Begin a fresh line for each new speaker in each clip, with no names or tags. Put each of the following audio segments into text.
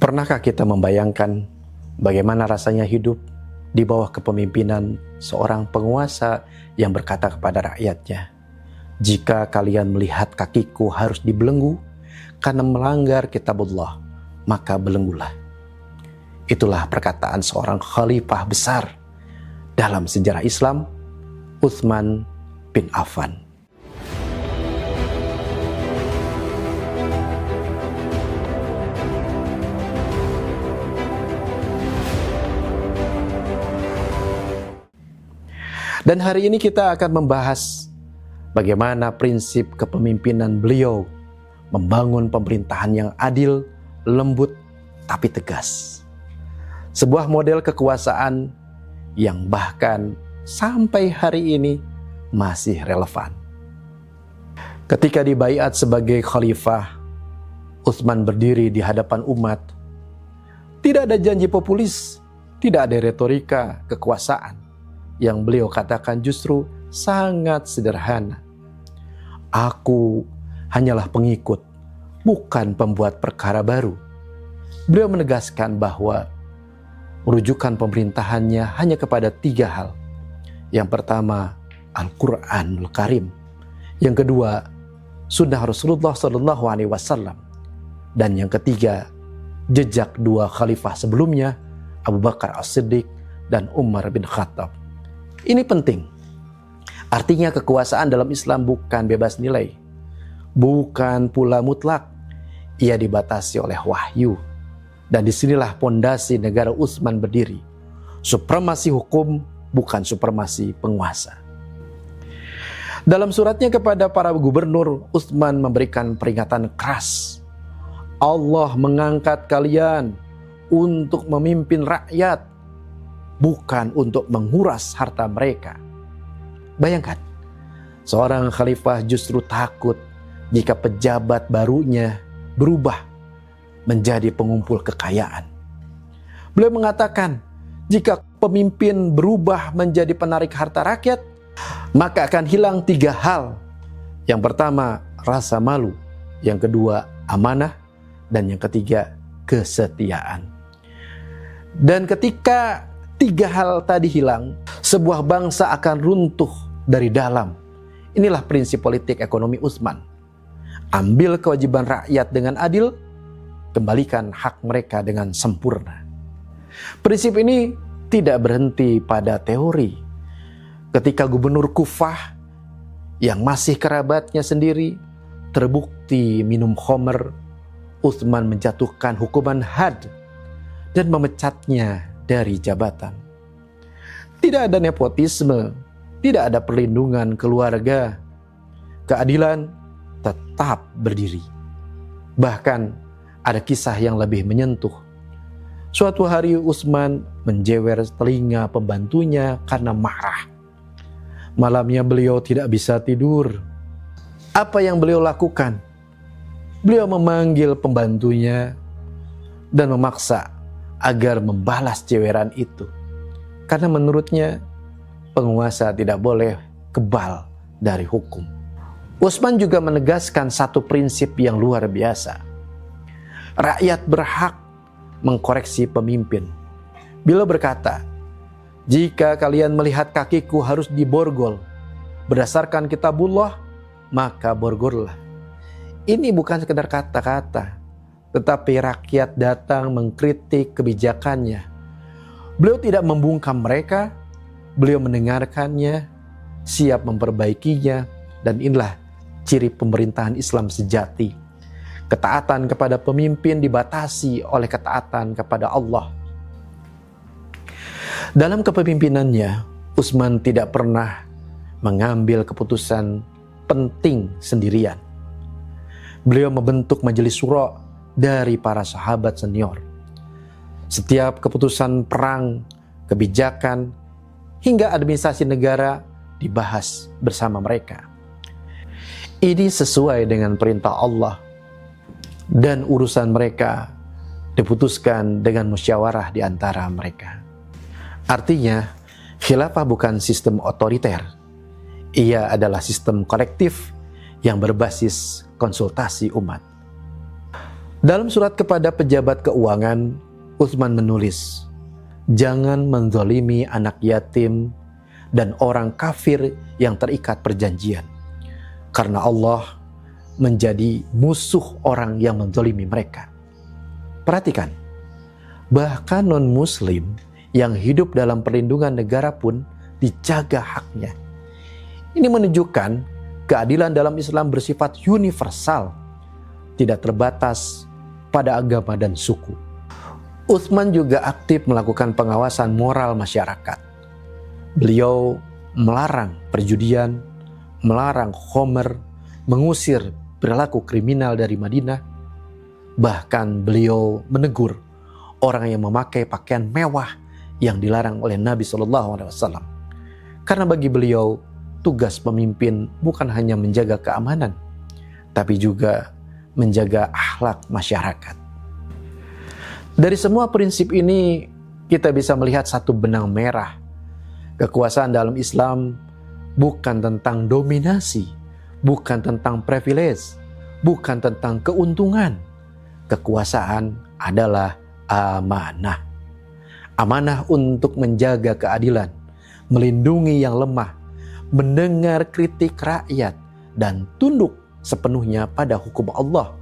Pernahkah kita membayangkan bagaimana rasanya hidup di bawah kepemimpinan seorang penguasa yang berkata kepada rakyatnya, "Jika kalian melihat kakiku harus dibelenggu karena melanggar kitabullah, maka belenggulah." Itulah perkataan seorang khalifah besar dalam sejarah Islam, Utsman bin Affan. Dan hari ini kita akan membahas bagaimana prinsip kepemimpinan beliau membangun pemerintahan yang adil, lembut, tapi tegas. Sebuah model kekuasaan yang bahkan sampai hari ini masih relevan. Ketika dibaiat sebagai khalifah, Utsman berdiri di hadapan umat. Tidak ada janji populis, tidak ada retorika kekuasaan. Yang beliau katakan justru sangat sederhana. Aku hanyalah pengikut, bukan pembuat perkara baru. Beliau menegaskan bahwa rujukan pemerintahannya hanya kepada 3 hal. Yang pertama, Al-Quranul Karim. Yang kedua, sunnah Rasulullah SAW. Dan yang ketiga, jejak 2 khalifah sebelumnya, Abu Bakar As-Siddiq dan Umar bin Khattab. Ini penting. Artinya kekuasaan dalam Islam bukan bebas nilai, bukan pula mutlak. Ia dibatasi oleh wahyu. Dan disinilah pondasi negara Utsman berdiri. Supremasi hukum, bukan supremasi penguasa. Dalam suratnya kepada para gubernur, Utsman memberikan peringatan keras. Allah mengangkat kalian untuk memimpin rakyat, bukan untuk menguras harta mereka. Bayangkan, seorang khalifah justru takut jika pejabat barunya berubah menjadi pengumpul kekayaan. Beliau mengatakan, jika pemimpin berubah menjadi penarik harta rakyat, maka akan hilang 3 hal. Yang pertama, rasa malu. Yang kedua, amanah. Dan yang ketiga, kesetiaan. Dan ketika 3 hal tadi hilang, sebuah bangsa akan runtuh dari dalam. Inilah prinsip politik ekonomi Utsman. Ambil kewajiban rakyat dengan adil, kembalikan hak mereka dengan sempurna. Prinsip ini tidak berhenti pada teori. Ketika gubernur Kufah yang masih kerabatnya sendiri terbukti minum khamr, Utsman menjatuhkan hukuman had dan memecatnya dari jabatan. Tidak ada nepotisme, tidak ada perlindungan keluarga. Keadilan tetap berdiri. Bahkan ada kisah yang lebih menyentuh. Suatu hari Utsman menjewer telinga pembantunya karena marah. Malamnya beliau tidak bisa tidur. Apa yang beliau lakukan? Beliau memanggil pembantunya dan memaksa agar membalas jeweran itu. Karena menurutnya penguasa tidak boleh kebal dari hukum. Utsman juga menegaskan satu prinsip yang luar biasa. Rakyat berhak mengkoreksi pemimpin. Beliau berkata, "Jika kalian melihat kakiku harus diborgol berdasarkan kitabullah, maka borgollah." Ini bukan sekedar kata-kata, tetapi rakyat datang mengkritik kebijakannya. Beliau tidak membungkam mereka, beliau mendengarkannya, siap memperbaikinya, dan inilah ciri pemerintahan Islam sejati. Ketaatan kepada pemimpin dibatasi oleh ketaatan kepada Allah. Dalam kepemimpinannya, Utsman tidak pernah mengambil keputusan penting sendirian. Beliau membentuk majelis syura dari para sahabat senior. Setiap keputusan perang, kebijakan, hingga administrasi negara dibahas bersama mereka. Ini sesuai dengan perintah Allah, dan urusan mereka diputuskan dengan musyawarah di antara mereka. Artinya, khilafah bukan sistem otoriter. Ia adalah sistem kolektif yang berbasis konsultasi umat. Dalam surat kepada pejabat keuangan, Utsman menulis, "Jangan menzalimi anak yatim dan orang kafir yang terikat perjanjian, karena Allah menjadi musuh orang yang menzalimi mereka." Perhatikan, bahkan non-muslim yang hidup dalam perlindungan negara pun dijaga haknya. Ini menunjukkan keadilan dalam Islam bersifat universal, tidak terbatas pada agama dan suku. Utsman juga aktif melakukan pengawasan moral masyarakat. Beliau melarang perjudian, melarang khomer, mengusir perilaku kriminal dari Madinah. Bahkan beliau menegur orang yang memakai pakaian mewah yang dilarang oleh Nabi SAW. Karena bagi beliau, tugas pemimpin bukan hanya menjaga keamanan, tapi juga menjaga akhlak masyarakat. Dari semua prinsip ini, kita bisa melihat satu benang merah. Kekuasaan dalam Islam bukan tentang dominasi, bukan tentang privilege, bukan tentang keuntungan. Kekuasaan adalah amanah. Amanah untuk menjaga keadilan, melindungi yang lemah, mendengar kritik rakyat, dan tunduk sepenuhnya pada hukum Allah.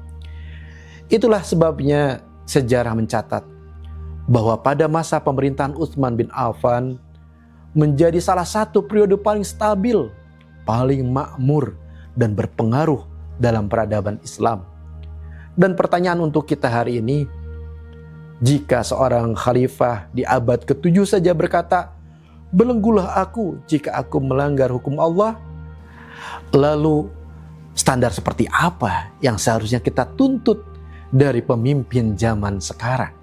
Itulah sebabnya sejarah mencatat bahwa pada masa pemerintahan Utsman bin Affan menjadi salah satu periode paling stabil, paling makmur, dan berpengaruh dalam peradaban Islam. Dan pertanyaan untuk kita hari ini, jika seorang khalifah di abad ke-7 saja berkata, "Belenggulah aku jika aku melanggar hukum Allah," lalu standar seperti apa yang seharusnya kita tuntut dari pemimpin zaman sekarang?